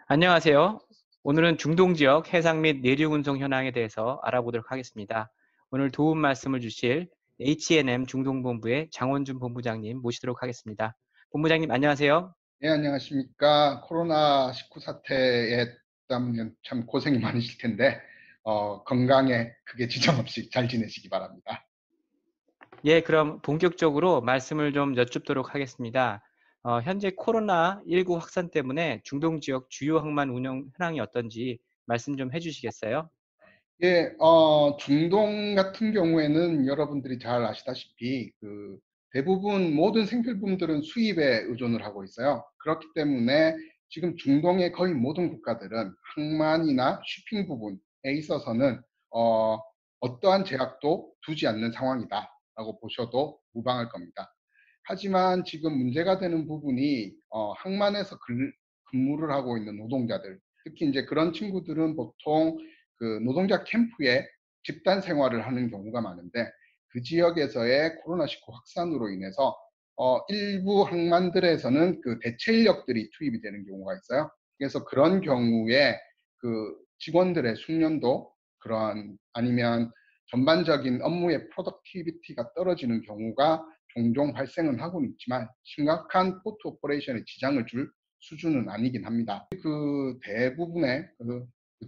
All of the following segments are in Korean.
안녕하세요. 오늘은 중동 지역 해상 및 내륙 운송 현황에 대해서 알아보도록 하겠습니다. 오늘 도움 말씀을 주실 H&M 중동본부의 장원준 본부장님 모시도록 하겠습니다. 본부장님 안녕하세요. 예, 안녕하십니까. 코로나19 사태에 때문에 참 고생이 많으실 텐데, 건강에 크게 지장 없이 잘 지내시기 바랍니다. 예, 그럼 본격적으로 말씀을 좀 여쭙도록 하겠습니다. 현재 코로나19 확산 때문에 중동 지역 주요 항만 운영 현황이 어떤지 말씀 좀 해주시겠어요? 예, 중동 같은 경우에는 여러분들이 잘 아시다시피 대부분 모든 생필품들은 수입에 의존을 하고 있어요. 그렇기 때문에 지금 중동의 거의 모든 국가들은 항만이나 쇼핑 부분에 있어서는 어떠한 제약도 두지 않는 상황이다라고 보셔도 무방할 겁니다. 하지만 지금 문제가 되는 부분이 항만에서 근무를 하고 있는 노동자들, 특히 이제 그런 친구들은 보통 그 노동자 캠프에 집단 생활을 하는 경우가 많은데, 그 지역에서의 코로나19 확산으로 인해서 일부 항만들에서는 그 대체 인력들이 투입이 되는 경우가 있어요. 그래서 그런 경우에 그 직원들의 숙련도, 그러한 아니면 전반적인 업무의 프로덕티비티가 떨어지는 경우가 종종 발생은 하고는 있지만, 심각한 포트 오퍼레이션에 지장을 줄 수준은 아니긴 합니다. 대부분의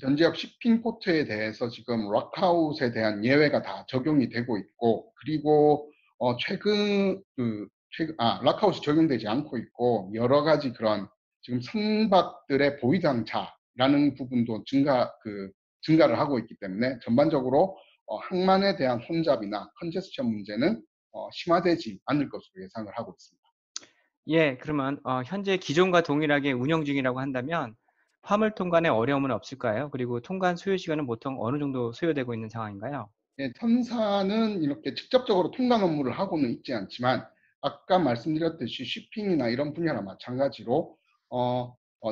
전 지역 shipping 포트에 대해서 지금 락아웃에 대한 예외가 다 적용이 되고 있고, 그리고 락아웃이 적용되지 않고 있고, 여러 가지 그런 지금 선박들의 보위장차라는 부분도 증가를 하고 있기 때문에, 전반적으로 항만에 대한 혼잡이나 컨제스션 문제는 심화되지 않을 것으로 예상을 하고 있습니다. 예, 그러면 현재 기존과 동일하게 운영 중이라고 한다면 화물 통관에 어려움은 없을까요? 그리고 통관 소요 시간은 보통 어느 정도 소요되고 있는 상황인가요? 예, 천사는 이렇게 직접적으로 통관 업무를 하고는 있지 않지만, 아까 말씀드렸듯이 쇼핑이나 이런 분야나 마찬가지로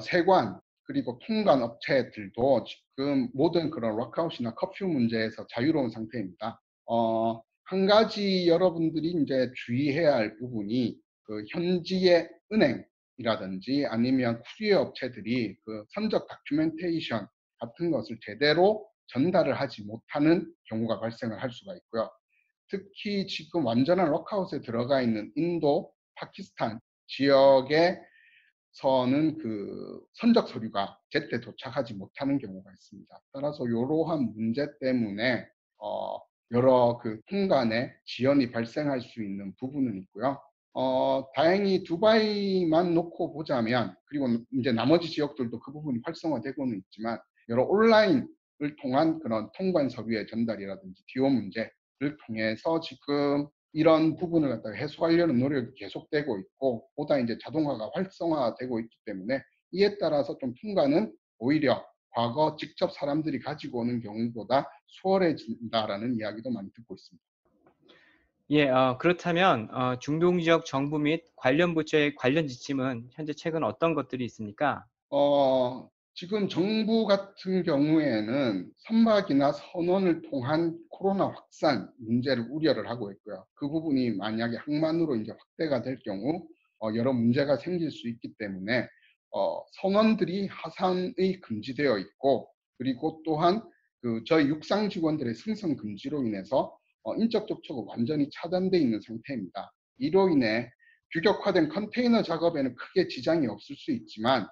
세관 그리고 통관 업체들도 지금 모든 그런 락아웃이나 커퓨 문제에서 자유로운 상태입니다. 한 가지 여러분들이 이제 주의해야 할 부분이, 현지의 은행이라든지 아니면 쿠리어 업체들이 그 선적 다큐멘테이션 같은 것을 제대로 전달을 하지 못하는 경우가 발생을 할 수가 있고요. 특히 지금 완전한 럭아웃에 들어가 있는 인도, 파키스탄 지역에서는 그 선적 서류가 제때 도착하지 못하는 경우가 있습니다. 따라서 이러한 문제 때문에 여러 그 통관에 지연이 발생할 수 있는 부분은 있고요. 다행히 두바이만 놓고 보자면, 그리고 이제 나머지 지역들도 그 부분이 활성화되고는 있지만, 여러 온라인을 통한 그런 통관 서류의 전달이라든지 DO 문제를 통해서 지금 이런 부분을 갖다가 해소하려는 노력이 계속되고 있고, 보다 이제 자동화가 활성화되고 있기 때문에, 이에 따라서 좀 통관은 오히려 과거 직접 사람들이 가지고 오는 경우보다 수월해진다라는 이야기도 많이 듣고 있습니다. 예, 그렇다면 중동 지역 정부 및 관련 부처의 관련 지침은 현재 최근 어떤 것들이 있습니까? 지금 정부 같은 경우에는 선박이나 선원을 통한 코로나 확산 문제를 우려를 하고 있고요. 그 부분이 만약에 항만으로 이제 확대가 될 경우 여러 문제가 생길 수 있기 때문에 선원들이 하산의 금지되어 있고, 그리고 또한 저희 육상 직원들의 승선 금지로 인해서 인적 접촉은 완전히 차단되어 있는 상태입니다. 이로 인해 규격화된 컨테이너 작업에는 크게 지장이 없을 수 있지만,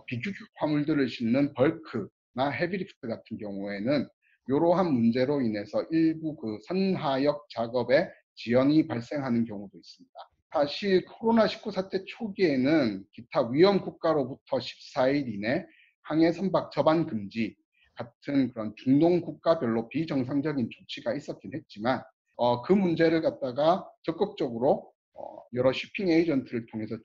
비규격 화물들을 싣는 벌크나 헤비리프트 같은 경우에는 이러한 문제로 인해서 일부 그 선하역 작업에 지연이 발생하는 경우도 있습니다. 사실 코로나19 사태 초기에는 기타 위험 국가로부터 14일 이내 항해 선박 접안 금지 같은 그런 중동 국가별로 비정상적인 조치가 있었긴 했지만, 그 문제를 갖다가 적극적으로 여러 쇼핑 에이전트를 통해서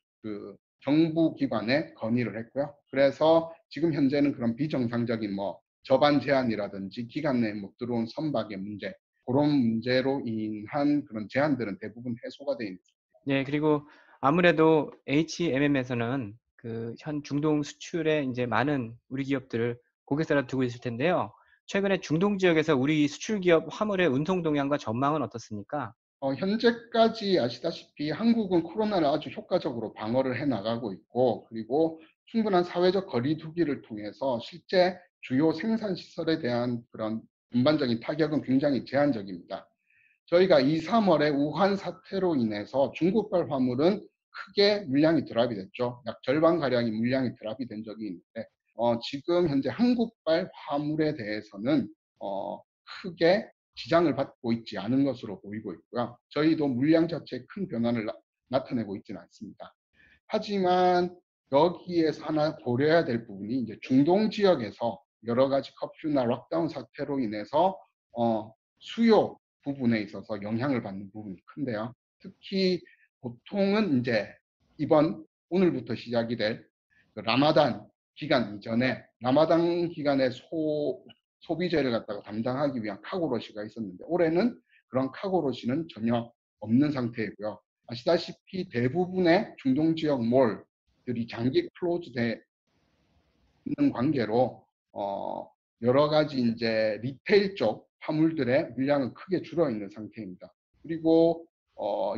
정부 기관에 건의를 했고요. 그래서 지금 현재는 그런 비정상적인 접안 제한이라든지 기간 내에 못 들어온 선박의 문제, 그런 문제로 인한 그런 제한들은 대부분 해소가 되어 있는. 네, 그리고 아무래도 H&M에서는 그 현 중동 수출에 이제 많은 우리 기업들을 고객사로 두고 있을 텐데요. 최근에 중동 지역에서 우리 수출 기업 화물의 운송 동향과 전망은 어떻습니까? 현재까지 아시다시피 한국은 코로나를 아주 효과적으로 방어를 해 나가고 있고, 그리고 충분한 사회적 거리 두기를 통해서 실제 주요 생산 시설에 대한 그런 전반적인 타격은 굉장히 제한적입니다. 저희가 2-3월에 우한 사태로 인해서 중국발 화물은 크게 물량이 드랍이 됐죠. 약 절반가량이 물량이 드랍이 된 적이 있는데, 지금 현재 한국발 화물에 대해서는 어 크게 지장을 받고 있지 않은 것으로 보이고 있고요. 저희도 물량 자체에 큰 변화를 나타내고 있지는 않습니다. 하지만 여기에서 하나 고려해야 될 부분이, 이제 중동 지역에서 여러 가지 커퓨나 록다운 사태로 인해서 수요 부분에 있어서 영향을 받는 부분이 큰데요. 특히 보통은 이제 이번 오늘부터 시작이 될 그 라마단 기간 이전에, 라마단 기간에 소비재를 갖다가 담당하기 위한 카고로시가 있었는데, 올해는 그런 카고로시는 전혀 없는 상태이고요. 아시다시피 대부분의 중동 지역 몰들이 장기 클로즈돼 있는 관계로 여러 가지 이제 리테일 쪽 화물들의 물량은 크게 줄어 있는 상태입니다. 그리고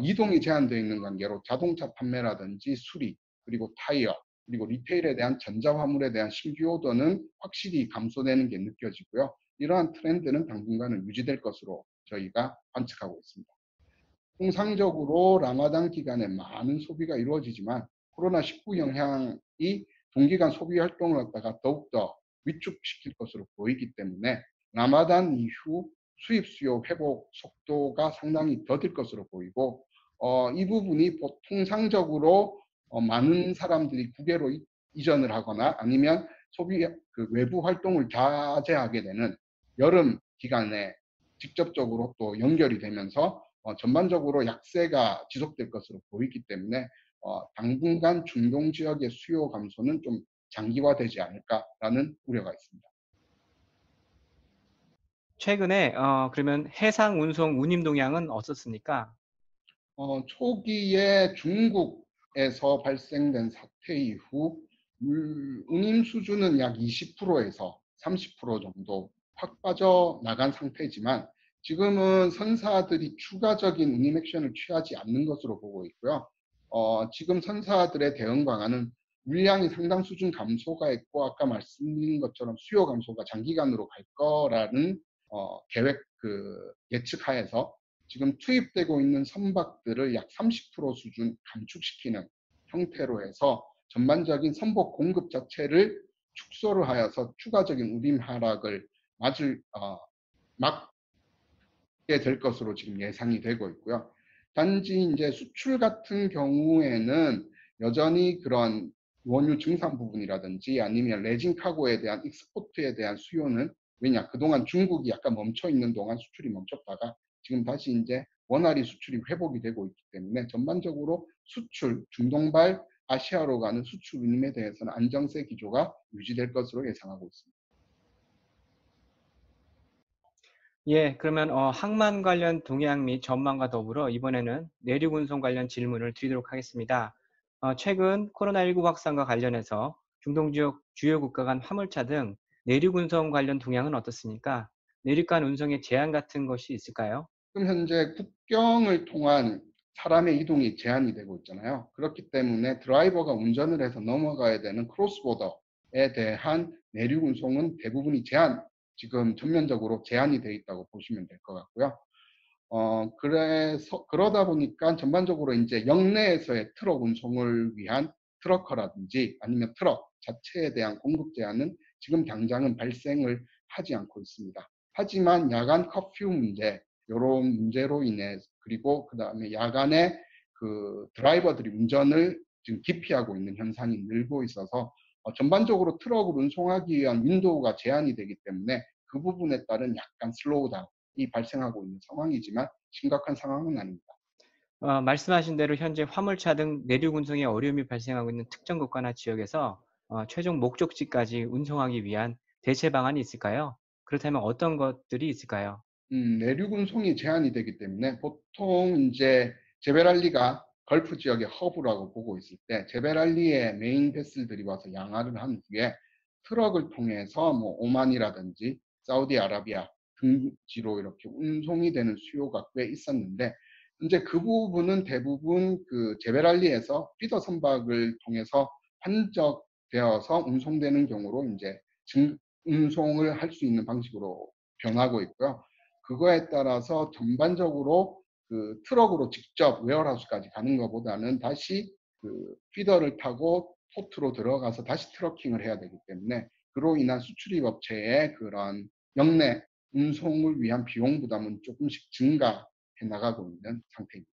이동이 제한되어 있는 관계로 자동차 판매라든지 수리, 그리고 타이어, 그리고 리테일에 대한 전자 화물에 대한 신규 오더는 확실히 감소되는 게 느껴지고요. 이러한 트렌드는 당분간은 유지될 것으로 저희가 관측하고 있습니다. 통상적으로 라마단 기간에 많은 소비가 이루어지지만, 코로나19 영향이 동기간 소비 활동을 갖다가 더욱더 위축시킬 것으로 보이기 때문에 라마단 이후 수입 수요 회복 속도가 상당히 더딜 것으로 보이고, 이 부분이 통상적으로 많은 사람들이 국외로 이전을 하거나 아니면 소비 그 외부 활동을 자제하게 되는 여름 기간에 직접적으로 또 연결이 되면서 전반적으로 약세가 지속될 것으로 보이기 때문에 당분간 중동 지역의 수요 감소는 좀 장기화되지 않을까라는 우려가 있습니다. 최근에 그러면 해상 운송 운임 동향은 어떻습니까? 초기에 중국에서 발생된 사태 이후 운임 수준은 약 20%에서 30% 정도 확 빠져나간 상태지만, 지금은 선사들이 추가적인 운임 액션을 취하지 않는 것으로 보고 있고요. 지금 선사들의 대응 방안은 물량이 상당 수준 감소가 있고, 아까 말씀드린 것처럼 수요 감소가 장기간으로 갈 거라는 계획 예측하에서 지금 투입되고 있는 선박들을 약 30% 수준 감축시키는 형태로 해서 전반적인 선박 공급 자체를 축소를 하여서 추가적인 운임 하락을 막게 될 것으로 지금 예상이 되고 있고요. 단지 이제 수출 같은 경우에는 여전히 그런 원유 증산 부분이라든지 아니면 레진 카고에 대한 익스포트에 대한 수요는, 왜냐 그동안 중국이 약간 멈춰 있는 동안 수출이 멈췄다가 지금 다시 이제 원활히 수출이 회복이 되고 있기 때문에 전반적으로 수출 중동발 아시아로 가는 수출 운임에 대해서는 안정세 기조가 유지될 것으로 예상하고 있습니다. 예, 그러면 항만 관련 동향 및 전망과 더불어 이번에는 내륙 운송 관련 질문을 드리도록 하겠습니다. 최근 코로나19 확산과 관련해서 중동 지역 주요 국가 간 화물차 등 내륙 운송 관련 동향은 어떻습니까? 내륙 간 운송에 제한 같은 것이 있을까요? 지금 현재 국경을 통한 사람의 이동이 제한이 되고 있잖아요. 그렇기 때문에 드라이버가 운전을 해서 넘어가야 되는 크로스보더에 대한 내륙 운송은 대부분이 지금 전면적으로 제한이 돼 있다고 보시면 될 것 같고요. 그래서 그러다 보니까 전반적으로 이제 역내에서의 트럭 운송을 위한 트러커라든지 아니면 트럭 자체에 대한 공급 제한은 지금 당장은 발생을 하지 않고 있습니다. 하지만 야간 커퓨 문제, 요런 문제로 인해, 그리고 그다음에 야간에 그 드라이버들이 운전을 지금 기피하고 있는 현상이 늘고 있어서 전반적으로 트럭을 운송하기 위한 윈도우가 제한이 되기 때문에 그 부분에 따른 약간 슬로우다운이 발생하고 있는 상황이지만 심각한 상황은 아닙니다. 말씀하신 대로 현재 화물차 등 내륙 운송에 어려움이 발생하고 있는 특정 국가나 지역에서 최종 목적지까지 운송하기 위한 대체 방안이 있을까요? 그렇다면 어떤 것들이 있을까요? 내륙 운송이 제한이 되기 때문에 보통 이제 제베랄리가 걸프 지역의 허브라고 보고 있을 때 제베랄리에 메인 베슬들이 와서 양화를 한 후에 트럭을 통해서 뭐 오만이라든지 사우디아라비아 등지로 이렇게 운송이 되는 수요가 꽤 있었는데, 현재 그 부분은 대부분 그 제베랄리에서 피더 선박을 통해서 환적되어서 운송되는 경우로 이제 운송을 할 수 있는 방식으로 변하고 있고요. 그거에 따라서 전반적으로 그 트럭으로 직접 웨어하우스까지 가는 것보다는 다시 그 피더를 타고 포트로 들어가서 다시 트러킹을 해야 되기 때문에 그로 인한 수출입 업체의 그런 역내 운송을 위한 비용 부담은 조금씩 증가해 나가고 있는 상태입니다.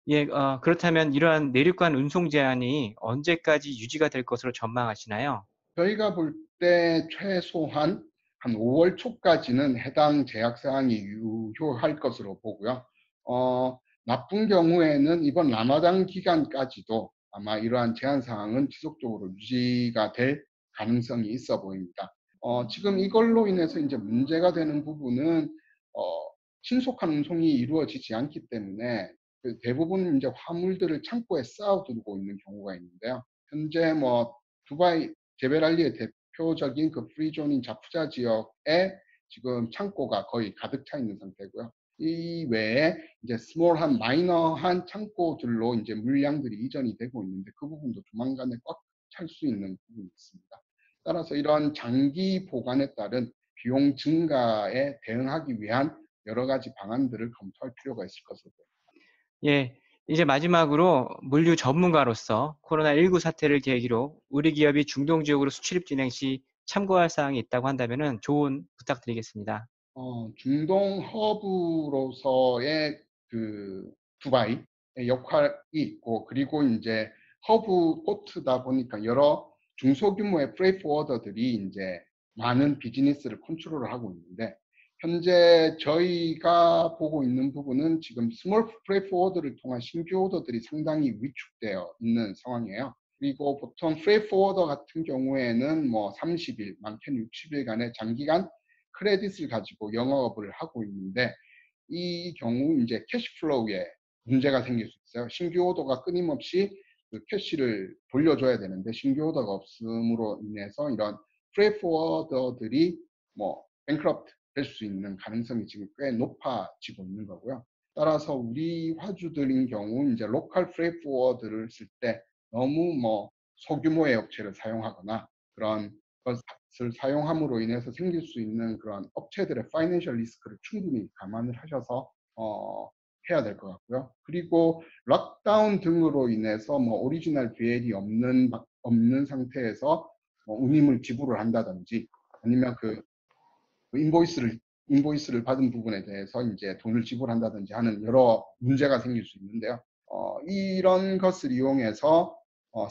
예, 그렇다면 이러한 내륙간 운송 제한이 언제까지 유지가 될 것으로 전망하시나요? 저희가 볼 때 최소한 한 5월 초까지는 해당 제약 사항이 유효할 것으로 보고요. 나쁜 경우에는 이번 라마단 기간까지도 아마 이러한 제한 사항은 지속적으로 유지가 될 가능성이 있어 보입니다. 지금 이걸로 인해서 이제 문제가 되는 부분은 어, 신속한 운송이 이루어지지 않기 때문에 그 대부분 이제 화물들을 창고에 쌓아두고 있는 경우가 있는데요. 현재 뭐 두바이 제베랄리의 대표적인 그 프리존인 자푸자 지역에 지금 창고가 거의 가득 차 있는 상태고요. 이 외에 이제 스몰한 마이너한 창고들로 이제 물량들이 이전이 되고 있는데 그 부분도 조만간에 꽉 찰 수 있는 부분이 있습니다. 따라서 이런 장기 보관에 따른 비용 증가에 대응하기 위한 여러 가지 방안들을 검토할 필요가 있을 것으로 보입니다. 예, 이제 마지막으로 물류 전문가로서 코로나19 사태를 계기로 우리 기업이 중동 지역으로 수출입 진행 시 참고할 사항이 있다고 한다면 조언 부탁드리겠습니다. 중동 허브로서의 그 두바이의 역할이 있고 그리고 이제 허브 포트다 보니까 여러 중소규모의 프레이트 워더들이 이제 많은 비즈니스를 컨트롤을 하고 있는데 현재 저희가 보고 있는 부분은 지금 스몰 프레이트 워더를 통한 신규 오더들이 상당히 위축되어 있는 상황이에요. 그리고 보통 프레이트 워더 같은 경우에는 뭐 30일, 많게는 60일간의 장기간 크레딧을 가지고 영업을 하고 있는데 이 경우 이제 캐시플로우에 문제가 생길 수 있어요. 신규 오더가 끊임없이 그 캐시를 돌려줘야 되는데 신규 오더가 없음으로 인해서 이런 프레이포워더들이 뭐 뱅크럽트 될 수 있는 가능성이 지금 꽤 높아지고 있는 거고요. 따라서 우리 화주들인 경우 이제 로컬 프레이포워드를 쓸 때 너무 뭐 소규모의 업체를 사용하거나 그런 것을 사용함으로 인해서 생길 수 있는 그런 업체들의 파이낸셜 리스크를 충분히 감안을 하셔서 해야 될 것 같고요. 그리고 락다운 등으로 인해서 뭐 오리지널 비엘이 없는 상태에서 뭐 운임을 지불을 한다든지 아니면 그 인보이스를 받은 부분에 대해서 이제 돈을 지불한다든지 하는 여러 문제가 생길 수 있는데요. 이런 것을 이용해서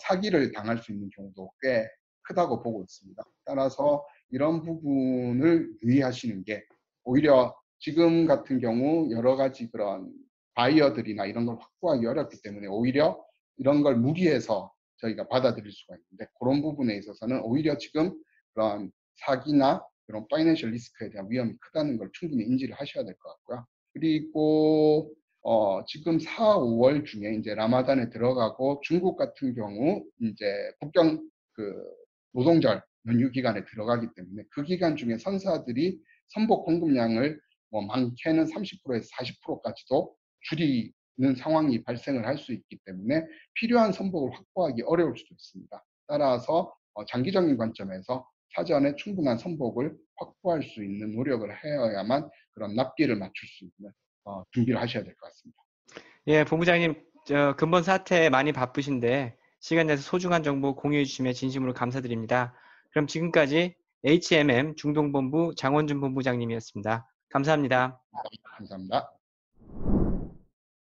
사기를 당할 수 있는 경우도 꽤 크다고 보고 있습니다. 따라서 이런 부분을 유의하시는 게 오히려 지금 같은 경우 여러 가지 그런 바이어들이나 이런 걸 확보하기 어렵기 때문에 오히려 이런 걸 무리해서 저희가 받아들일 수가 있는데 그런 부분에 있어서는 오히려 지금 그런 사기나 그런 파이낸셜 리스크에 대한 위험이 크다는 걸 충분히 인지를 하셔야 될 것 같고요. 그리고 지금 4, 5월 중에 이제 라마단에 들어가고 중국 같은 경우 이제 국경 그 노동절 연휴 기간에 들어가기 때문에 그 기간 중에 선사들이 선복 공급량을 뭐 많게는 30%에서 40%까지도 줄이는 상황이 발생을 할 수 있기 때문에 필요한 선복을 확보하기 어려울 수도 있습니다. 따라서 장기적인 관점에서 사전에 충분한 선복을 확보할 수 있는 노력을 해야만 그런 납기를 맞출 수 있는 준비를 하셔야 될 것 같습니다. 예, 본부장님, 근본 사태에 많이 바쁘신데 시간 내서 소중한 정보 공유해 주시면 진심으로 감사드립니다. 그럼 지금까지 HMM 중동본부 장원준 본부장님이었습니다. 감사합니다. 감사합니다.